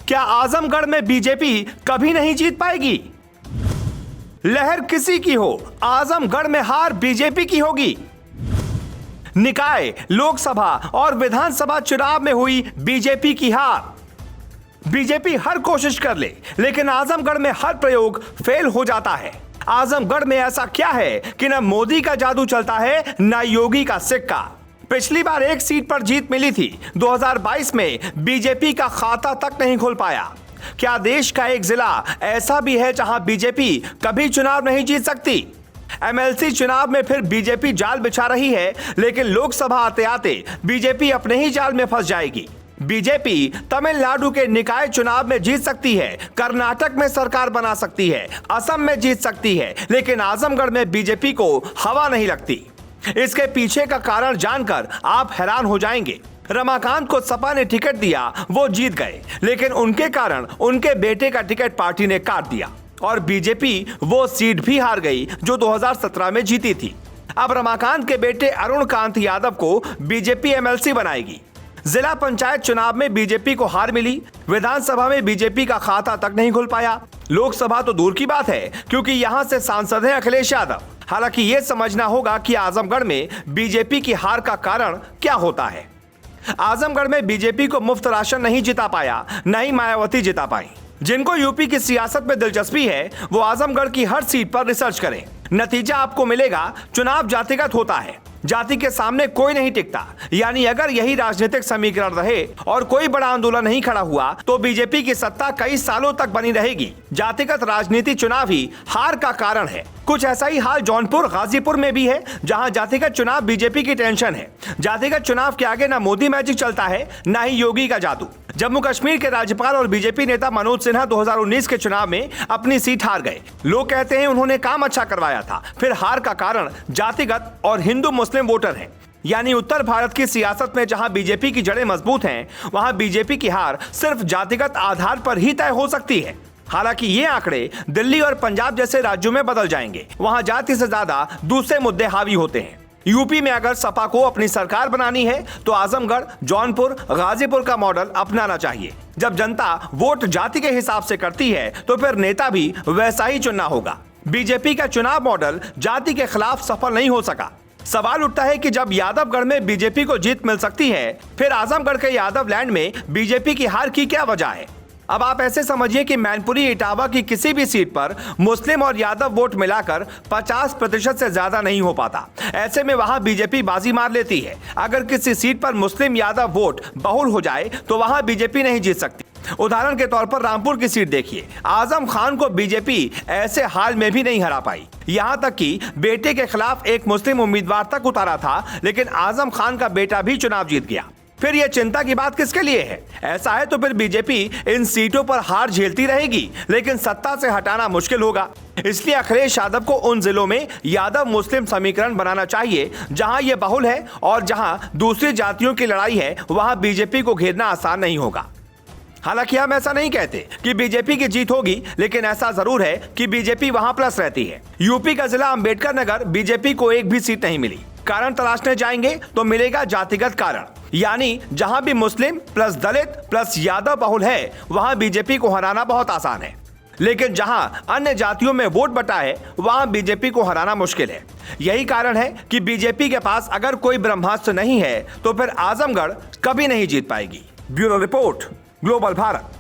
क्या आजमगढ़ में बीजेपी कभी नहीं जीत पाएगी? लहर किसी की हो, आजमगढ़ में हार बीजेपी की होगी। निकाय, लोकसभा और विधानसभा चुनाव में हुई बीजेपी की हार। बीजेपी हर कोशिश कर ले, लेकिन आजमगढ़ में हर प्रयोग फेल हो जाता है। आजमगढ़ में ऐसा क्या है कि न मोदी का जादू चलता है न योगी का सिक्का। पिछली बार एक सीट पर जीत मिली थी, 2022 में बीजेपी का खाता तक नहीं खोल पाया। क्या देश का एक जिला ऐसा भी है जहां बीजेपी कभी चुनाव नहीं जीत सकती? एमएलसी चुनाव में फिर बीजेपी जाल बिछा रही है, लेकिन लोकसभा आते आते बीजेपी अपने ही जाल में फंस जाएगी। बीजेपी तमिलनाडु के निकाय चुनाव में जीत सकती है, कर्नाटक में सरकार बना सकती है, असम में जीत सकती है, लेकिन आजमगढ़ में बीजेपी को हवा नहीं लगती। इसके पीछे का कारण जानकर आप हैरान हो जाएंगे। रमाकांत को सपा ने टिकट दिया, वो जीत गए, लेकिन उनके कारण उनके बेटे का टिकट पार्टी ने काट दिया और बीजेपी वो सीट भी हार गई जो 2017 में जीती थी। अब रमाकांत के बेटे अरुण कांत यादव को बीजेपी एमएलसी बनाएगी। जिला पंचायत चुनाव में बीजेपी को हार मिली, विधानसभा में बीजेपी का खाता तक नहीं खुल पाया, लोकसभा तो दूर की बात है क्योंकि यहां से सांसद हैं अखिलेश यादव। हालांकि यह समझना होगा कि आजमगढ़ में बीजेपी की हार का कारण क्या होता है। आजमगढ़ में बीजेपी को मुफ्त राशन नहीं जिता पाया, न ही मायावती जिता पाई। जिनको यूपी की सियासत में दिलचस्पी है वो आजमगढ़ की हर सीट पर रिसर्च करें। नतीजा आपको मिलेगा, चुनाव जातिगत होता है, जाति के सामने कोई नहीं टिकता। यानी अगर यही राजनीतिक समीकरण रहे और कोई बड़ा आंदोलन नहीं खड़ा हुआ तो बीजेपी की सत्ता कई सालों तक बनी रहेगी। जातिगत राजनीति चुनाव ही हार का कारण है। कुछ ऐसा ही हाल जौनपुर, गाजीपुर में भी है, जहां जातिगत चुनाव बीजेपी की टेंशन है। जातिगत चुनाव के आगे ना मोदी मैजिक चलता है, ना ही योगी का जादू। जम्मू कश्मीर के राज्यपाल और बीजेपी नेता मनोज सिन्हा 2019 के चुनाव में अपनी सीट हार गए। लोग कहते हैं उन्होंने काम अच्छा करवाया था, फिर हार का कारण जातिगत और हिंदू मुस्लिम वोटर हैं। यानी उत्तर भारत की सियासत में जहां बीजेपी की जड़ें मजबूत हैं, वहां बीजेपी की हार सिर्फ जातिगत आधार पर ही तय हो सकती है। हालांकि ये आंकड़े दिल्ली और पंजाब जैसे राज्यों में बदल जाएंगे, वहां जाति से ज्यादा दूसरे मुद्दे हावी होते हैं। यूपी में अगर सपा को अपनी सरकार बनानी है तो आजमगढ़, जौनपुर, गाजीपुर का मॉडल अपनाना चाहिए। जब जनता वोट जाति के हिसाब से करती है तो फिर नेता भी वैसा ही चुनना होगा। बीजेपी का चुनाव मॉडल जाति के खिलाफ सफल नहीं हो सका। सवाल उठता है कि जब यादवगढ़ में बीजेपी को जीत मिल सकती है, फिर आजमगढ़ के यादव लैंड में बीजेपी की हार की क्या वजह है? अब आप ऐसे समझिए कि मैनपुरी, इटावा की किसी भी सीट पर मुस्लिम और यादव वोट मिलाकर 50% से ज्यादा नहीं हो पाता। ऐसे में वहां बीजेपी बाजी मार लेती है। अगर किसी सीट पर मुस्लिम यादव वोट बहुल हो जाए तो वहां बीजेपी नहीं जीत सकती। उदाहरण के तौर पर रामपुर की सीट देखिए, आजम खान को बीजेपी ऐसे हाल में भी नहीं हरा पाई। यहां तक कि बेटे के खिलाफ एक मुस्लिम उम्मीदवार तक उतारा था, लेकिन आजम खान का बेटा भी चुनाव जीत गया। फिर यह चिंता की बात किसके लिए है? ऐसा है तो फिर बीजेपी इन सीटों पर हार झेलती रहेगी, लेकिन सत्ता से हटाना मुश्किल होगा। इसलिए अखिलेश यादव को उन जिलों में यादव मुस्लिम समीकरण बनाना चाहिए जहां यह बहुल है, और जहां दूसरी जातियों की लड़ाई है वहां बीजेपी को घेरना आसान नहीं होगा। हालांकि हम ऐसा नहीं कहते कि बीजेपी की जीत होगी, लेकिन ऐसा जरूर है कि बीजेपी वहां प्लस रहती है। यूपी का जिला अंबेडकर नगर बीजेपी को एक भी सीट नहीं मिली। कारण तलाशने जाएंगे तो मिलेगा जातिगत कारण, यानी जहां भी मुस्लिम प्लस दलित प्लस यादव बहुल है वहां बीजेपी को हराना बहुत आसान है। लेकिन जहां अन्य जातियों में वोट बटा है वहां बीजेपी को हराना मुश्किल है। यही कारण है कि बीजेपी के पास अगर कोई ब्रह्मास्त्र नहीं है तो फिर आजमगढ़ कभी नहीं जीत पाएगी। Bureau report, global Bharat.